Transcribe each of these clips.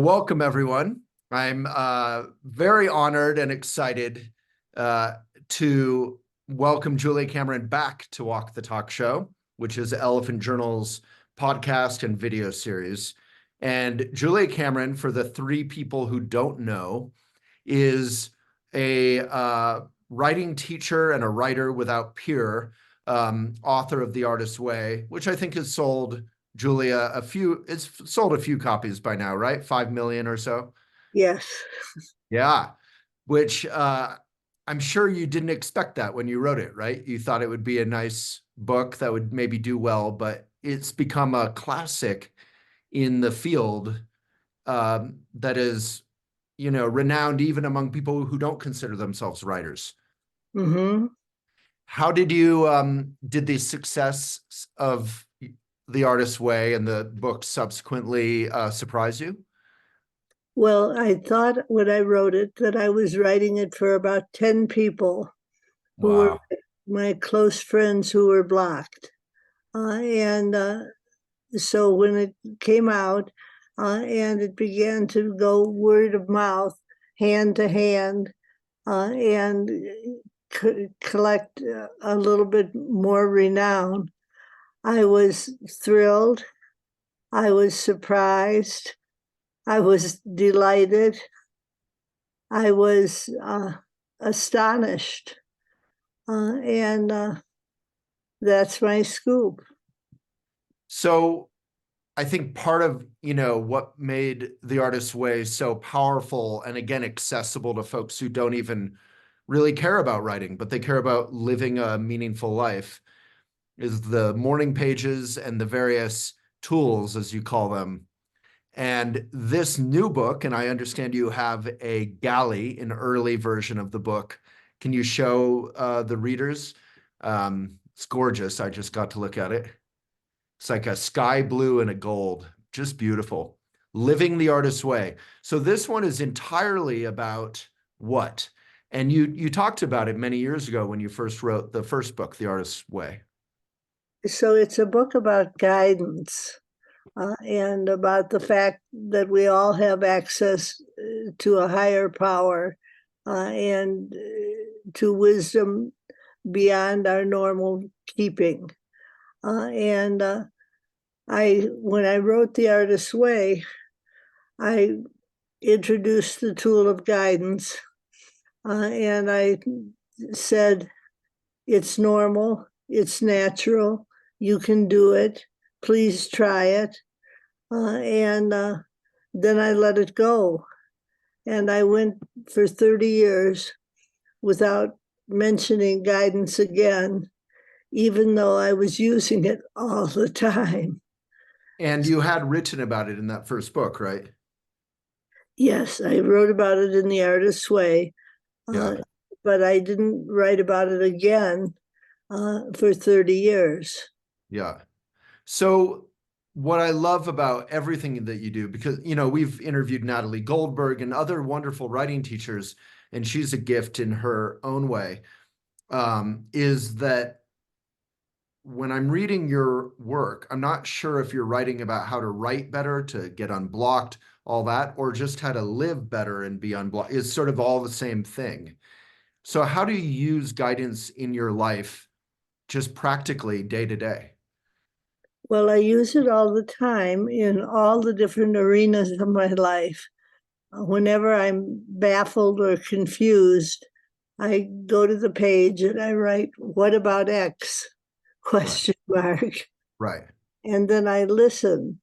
Welcome, everyone. I'm very honored and excited to welcome Julia Cameron back to Walk the Talk Show, which is Elephant Journal's podcast and video series. And Julia Cameron, for the three people who don't know, is a writing teacher and a writer without peer, author of The Artist's Way, which I think has sold Julia it's sold a few copies by now, right? 5 million or so. Yes. Yeah. Which I'm sure you didn't expect that when you wrote it, right? You thought it would be a nice book that would maybe do well, but it's become a classic in the field that is, renowned even among people who don't consider themselves writers. Mm-hmm. How did did the success of The Artist's Way and the book subsequently surprise you? Well, I thought when I wrote it that I was writing it for about 10 people who were Wow. my close friends who were blocked. And so when it came out and it began to go word of mouth, hand to hand, and collect a little bit more renown, I was thrilled. I was surprised. I was delighted. I was astonished. And that's my scoop. So I think part of, what made The Artist's Way so powerful and again accessible to folks who don't even really care about writing, but they care about living a meaningful life is the morning pages and the various tools, as you call them. And this new book, and I understand you have a galley, an early version of the book. Can you show the readers? It's gorgeous. I just got to look at it. It's like a sky blue and a gold, just beautiful. Living the Artist's Way. So this one is entirely about what? And you talked about it many years ago when you first wrote the first book, The Artist's Way. So it's a book about guidance and about the fact that we all have access to a higher power and to wisdom beyond our normal keeping. And when I wrote The Artist's Way, I introduced the tool of guidance, and I said, it's normal, it's natural, you can do it, please try it. And then I let it go. And I went for 30 years without mentioning guidance again, even though I was using it all the time. And you had written about it in that first book, right? Yes, I wrote about it in The Artist's Way, Yeah. but I didn't write about it again for 30 years. Yeah. So what I love about everything that you do, because, we've interviewed Natalie Goldberg and other wonderful writing teachers, and she's a gift in her own way, is that when I'm reading your work, I'm not sure if you're writing about how to write better, to get unblocked, all that, or just how to live better and be unblocked. It's sort of all the same thing. So how do you use guidance in your life, just practically day to day? Well, I use it all the time in all the different arenas of my life. Whenever I'm baffled or confused, I go to the page and I write, "What about X?" Right. question mark. Right. And then I listen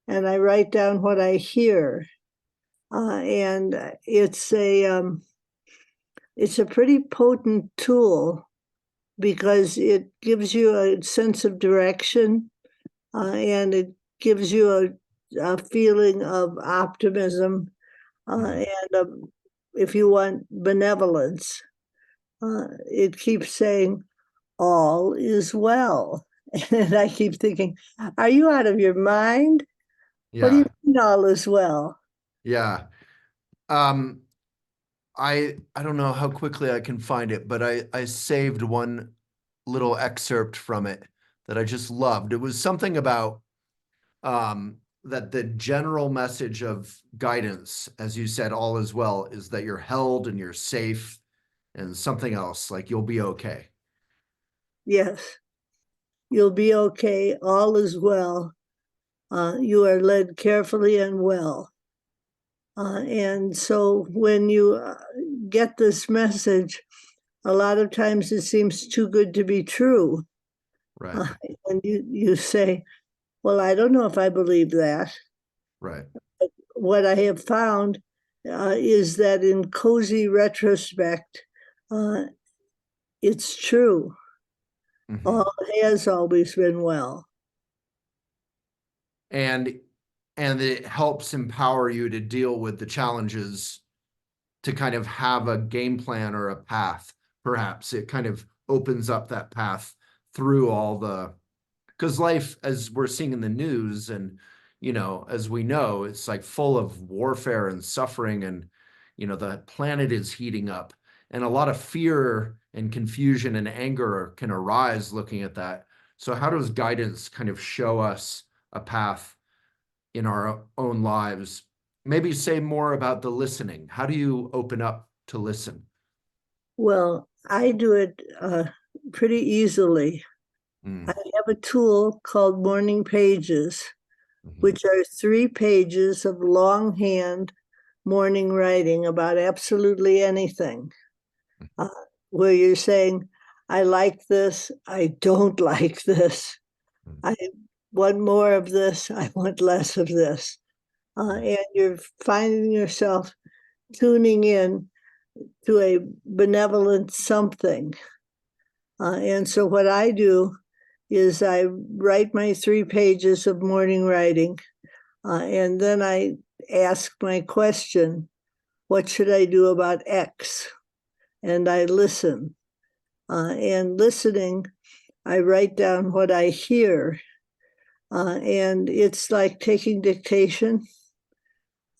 and I write down what I hear. And it's a pretty potent tool because it gives you a sense of direction and it gives you a feeling of optimism and if you want benevolence. It keeps saying, all is well. And I keep thinking, are you out of your mind? What do you Yeah. mean all is well? Yeah. Um, I don't know how quickly I can find it, but I saved one little excerpt from it that I just loved. It was something about um that the general message of guidance, as you said, all is well, is that you're held and you're safe and something else, like you'll be okay. Yes, you'll be okay. All is well. You are led carefully and well. And so when you get this message, a lot of times it seems too good to be true. Right. Uh, and you say, well, I don't know if I believe that. Right. What I have found is that in cozy retrospect, uh, it's true. Mhm. All has always been well. And it helps empower you to deal with the challenges, to kind of have a game plan or a path. Perhaps it kind of opens up that path through all the, because life, as we're seeing in the news, and as we know, it's like full of warfare and suffering, and the planet is heating up, and a lot of fear and confusion and anger can arise looking at that. So how does guidance kind of show us a path in our own lives? Maybe say more about the listening. How do you open up to listen? Well, I do it pretty easily. I Mm, have a tool called Morning Pages, mhm, which are 3 pages of longhand morning writing about absolutely anything, uh, where you're saying, I like this, I don't like this, mm, I want more of this, I want less of this. mm. And you're finding yourself tuning in to a benevolent something. And so what I do is I write my 3 pages of morning writing, and then I ask my question, what should I do about X? And I listen. And listening, I write down what I hear. And it's like taking dictation.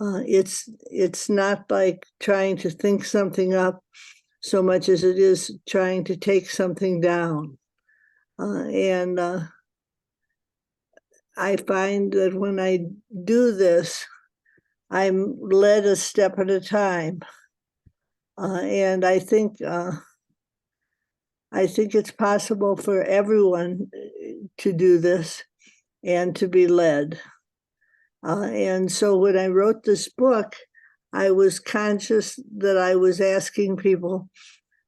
It's not like trying to think something up so much as it is trying to take something down. And I find that when I do this, I'm led a step at a time. And I think it's possible for everyone to do this and to be led. And so when I wrote this book, I was conscious that I was asking people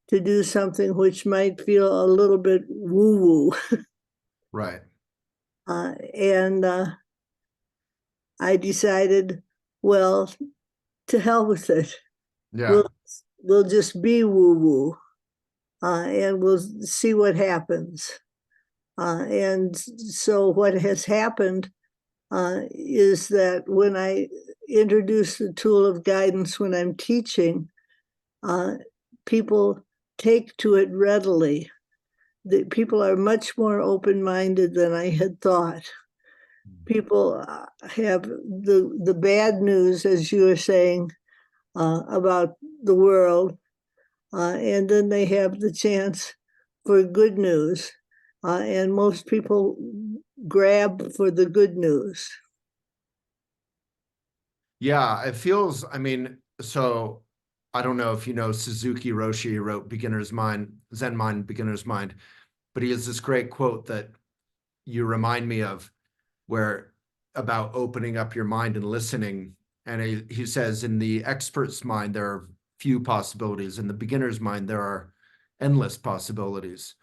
to do something which might feel a little bit woo woo. Right. And I decided, well, to hell with it. Yeah. We'll we'll just be woo woo, and we'll see what happens. And so what has happened is that when I introduce the tool of guidance when I'm teaching, uh, people take to it readily. The people are much more open-minded than I had thought. People have the bad news, as you were saying, about the world, and then they have the chance for good news, and most people grab for the good news. Yeah, it feels, I mean, so I don't know if you know Suzuki Roshi, who wrote Beginner's Mind, Zen Mind, Beginner's Mind, but he has this great quote that you remind me of, where about opening up your mind and listening. And he says, in the expert's mind, there are few possibilities. In the beginner's mind, there are endless possibilities.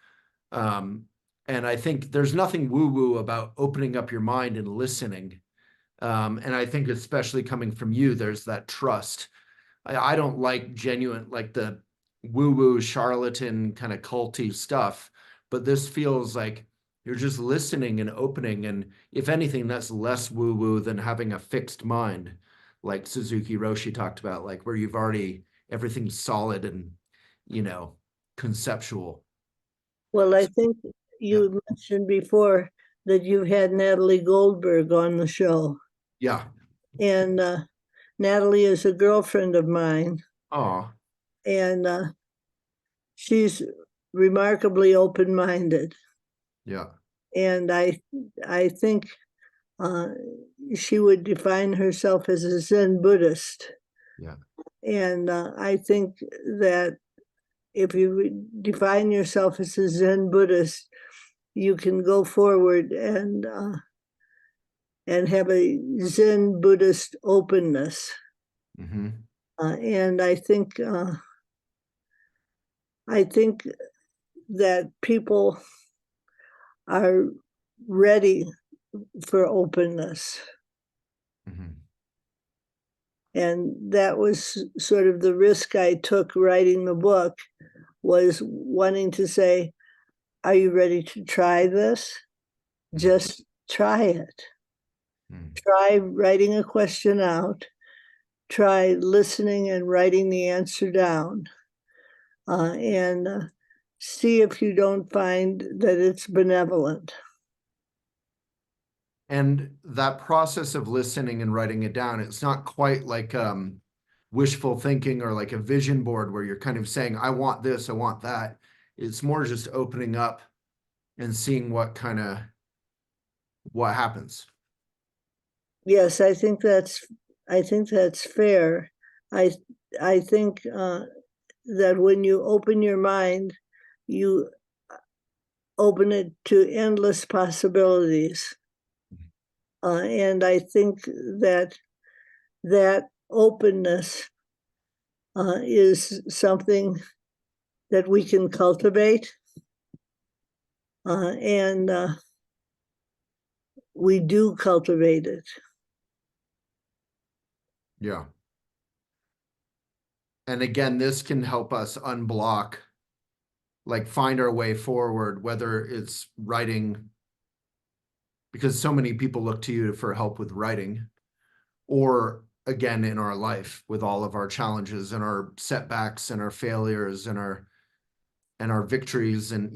Um, and I think there's nothing woo-woo about opening up your mind and listening. And I think especially coming from you, there's that trust. I don't like genuine, like the woo-woo charlatan kind of culty stuff, but this feels like you're just listening and opening. And if anything, that's less woo-woo than having a fixed mind, like Suzuki Roshi talked about, like where you've already everything's solid and you know conceptual. Well, I So, think yeah. you mentioned before that you had Natalie Goldberg on the show, Yeah. and Natalie is a girlfriend of mine, Oh, and she's remarkably open-minded, yeah. and I think uh, she would define herself as a Zen Buddhist. Yeah. And I think that if you define yourself as a Zen Buddhist, you can go forward and have a Zen Buddhist openness. Mm-hmm. And I think that people are ready for openness. Mm-hmm. And that was sort of the risk I took writing the book, was wanting to say, are you ready to try this? Just try it. Mm-hmm. Try writing a question out. Try listening and writing the answer down. And see if you don't find that it's benevolent. And that process of listening and writing it down, it's not quite like wishful thinking or like a vision board where you're kind of saying, I want this, I want that. It's more just opening up and seeing what happens. Yes, I think that's fair. I I think that when you open your mind, you open it to endless possibilities. And I think that that openness is something that we can cultivate, and we do cultivate it. Yeah. And again, this can help us unblock, like find our way forward, whether it's writing, because so many people look to you for help with writing, or again in our life with all of our challenges and our setbacks and our failures and our victories. And,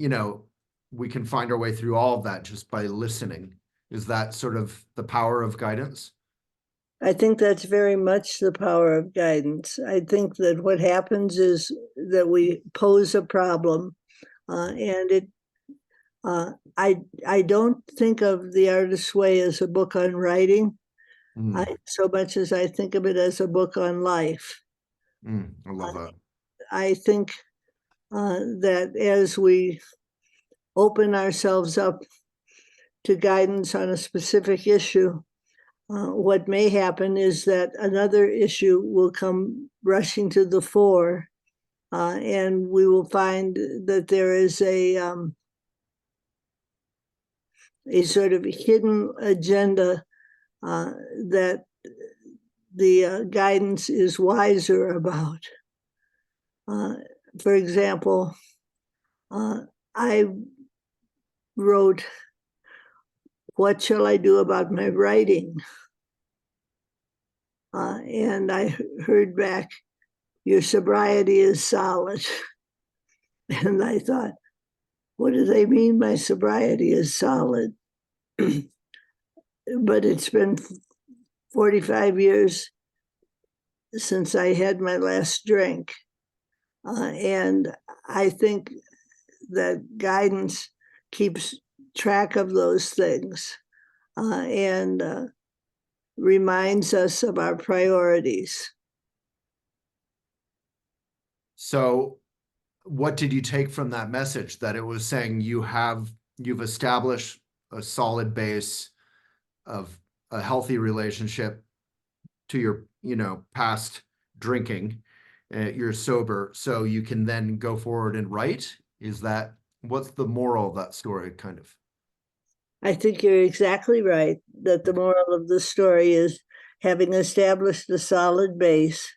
we can find our way through all of that just by listening. Is that sort of the power of guidance? I think that's very much the power of guidance. I think that what happens is that we pose a problem, and it. I don't think of The Artist's Way as a book on writing, so much as I think of it as a book on life. I love that. I think that as we open ourselves up to guidance on a specific issue, what may happen is that another issue will come rushing to the fore, and we will find that there is a sort of hidden agenda that the guidance is wiser about. Uh, for example, I wrote, what shall I do about my writing? And I heard back, your sobriety is solid. And I thought, what do they mean my sobriety is solid? But it's been 45 years since I had my last drink. And I think that guidance keeps track of those things, and reminds us of our priorities. So what did you take from that message, that it was saying you've established a solid base of a healthy relationship to your, past drinking, you're sober, so you can then go forward and write? What's the moral of that story, kind of? I think you're exactly right that the moral of the story is, having established a solid base,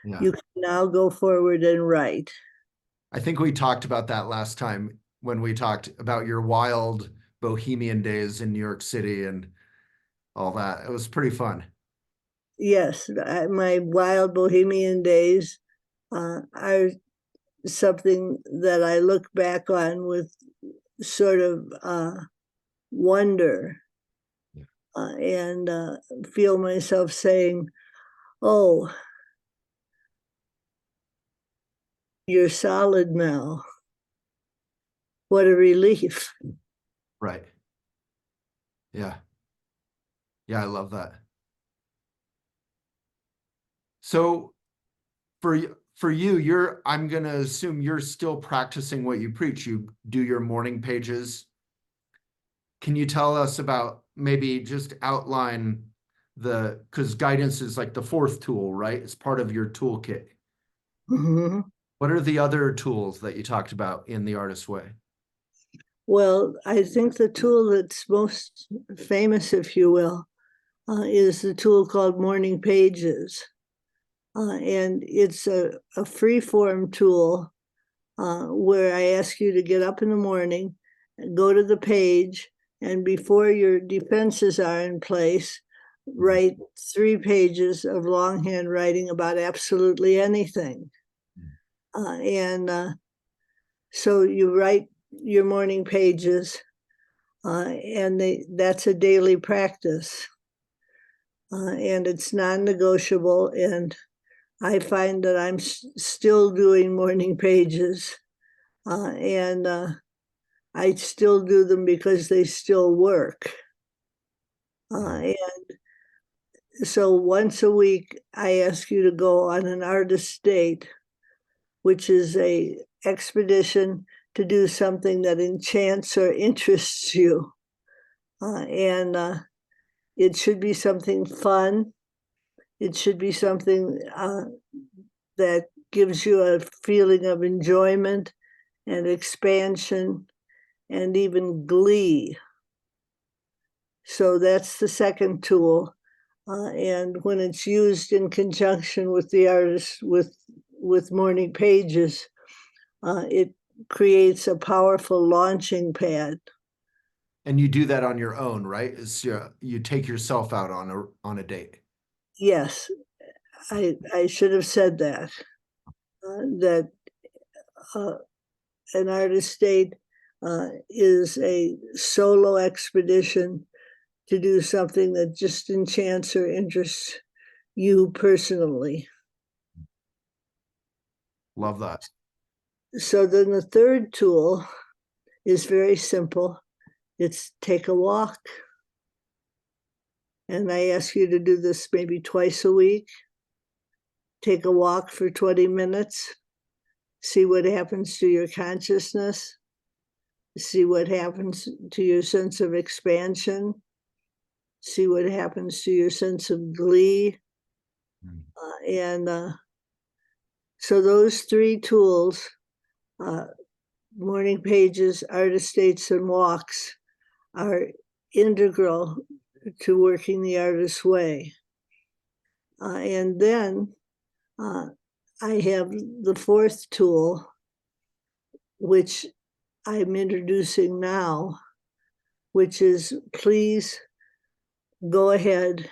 Yeah. you can now go forward and write. I think we talked about that last time when we talked about your wild bohemian days in New York City and all that. It was pretty fun. Yes, my wild bohemian days are something that I look back on with sort of wonder, Yeah. and feel myself saying, oh, you're solid now. What a relief. Right. Yeah. Yeah, I love that. So for you, I'm gonna assume you're still practicing what you preach. You do your morning pages. Can you tell us about maybe just outline because guidance is like the fourth tool, right? It's part of your toolkit. Mhm. What are the other tools that you talked about in the artist way? Well, I think the tool that's most famous, if you will, is the tool called Morning Pages. And it's a free form tool where I ask you to get up in the morning, go to the page, and before your defenses are in place, write 3 pages of longhand writing about absolutely anything. And so you write your morning pages, and that's a daily practice. And it's non-negotiable. And I find that I'm still doing morning pages, and I still do them because they still work. And so once a week, I ask you to go on an artist date, which is a expedition to do something that enchants or interests you. And it should be something fun. It should be something that gives you a feeling of enjoyment and expansion and even glee. So that's the second tool. And when it's used in conjunction with the artist with morning pages, it creates a powerful launching pad. And you do that on your own, right? You take yourself out on a date. Yes, I should have said that. That uh, an artist date is a solo expedition to do something that just enchants or interests you personally. Love that. So then the third tool is very simple. It's take a walk. And I ask you to do this maybe twice a week. Take a walk for 20 minutes. See what happens to your consciousness. See what happens to your sense of expansion. See what happens to your sense of glee. And so those 3 tools, uh, morning pages, artist dates, and walks, are integral to working the artist's way. And then I have the fourth tool, which I'm introducing now, which is please go ahead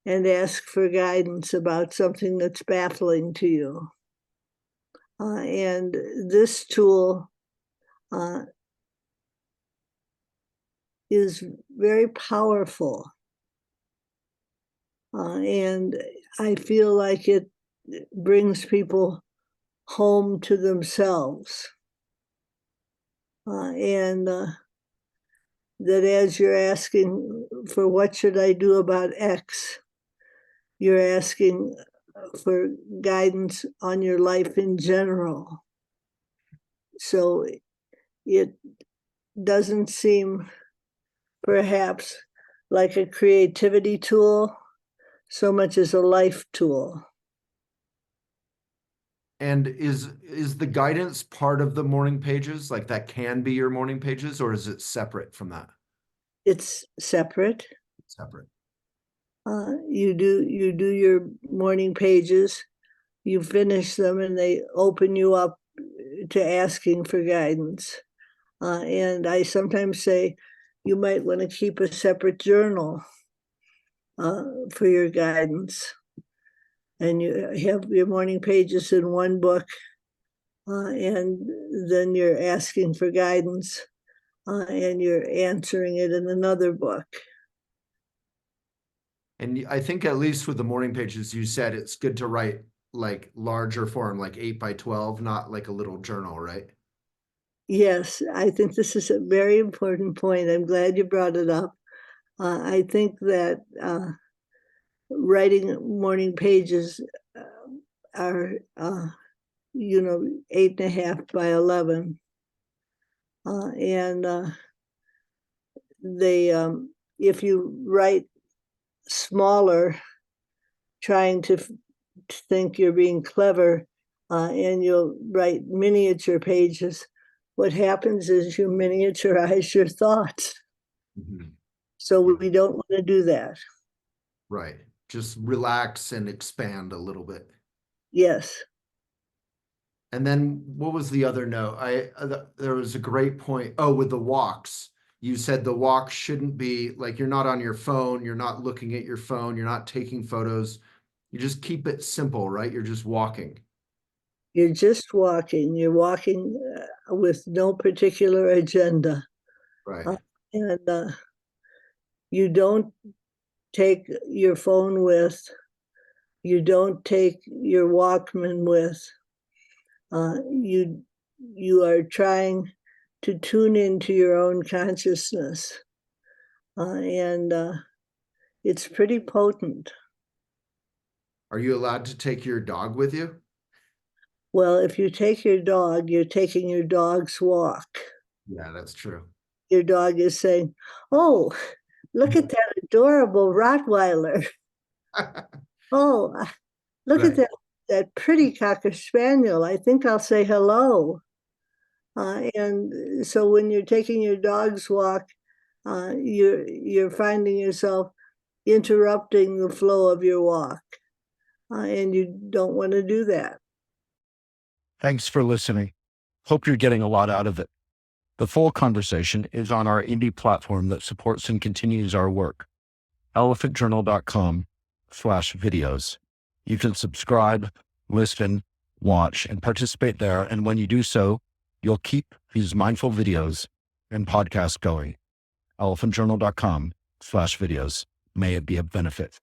and ask for guidance about something that's baffling to you. And this tool is very powerful. And I feel like it brings people home to themselves. And that as you're asking for what should I do about X, you're asking for guidance on your life in general. So it doesn't seem perhaps like a creativity tool so much as a life tool. And is the guidance part of the morning pages? Like that can be your morning pages, or is it separate from that? It's separate. Separate. You do your morning pages, you finish them, and they open you up to asking for guidance. And I sometimes say you might want to keep a separate journal for your guidance. And you have your morning pages in one book, and then you're asking for guidance, and you're answering it in another book. And I think at least with the morning pages, you said it's good to write like larger form, like 8 by 12, not like a little journal, right? Yes, I think this is a very important point. I'm glad you brought it up. I think that writing morning pages are, 8.5 by 11. And if you write smaller, trying to think you're being clever, and you'll write miniature pages, what happens is you miniaturize your thoughts. Mhm. So Yeah. we don't want to do that. Right. Just relax and expand a little bit. Yes. And then what was the other note? There was a great point. Oh, with the walks. You said the walk shouldn't be like you're not on your phone, you're not looking at your phone, you're not taking photos. You just keep it simple, right? You're just walking. You're just walking. You're walking with no particular agenda. Right. And you don't take your phone with, you don't take your Walkman with. You are trying to tune into your own consciousness. And it's pretty potent. Are you allowed to take your dog with you? Well, if you take your dog, you're taking your dog's walk. Yeah, that's true. Your dog is saying, "Oh, look at that adorable Rottweiler. Oh, look at Right. that pretty Cocker Spaniel. I think I'll say hello." And so when you're taking your dog's walk, you're finding yourself interrupting the flow of your walk, and you don't want to do that. Thanks for listening. Hope you're getting a lot out of it. The full conversation is on our indie platform that supports and continues our work, elephantjournal.com/videos. You can subscribe, listen, watch, and participate there. And when you do so, you'll keep these mindful videos and podcasts going. elephantjournal.com/videos. May it be of benefit.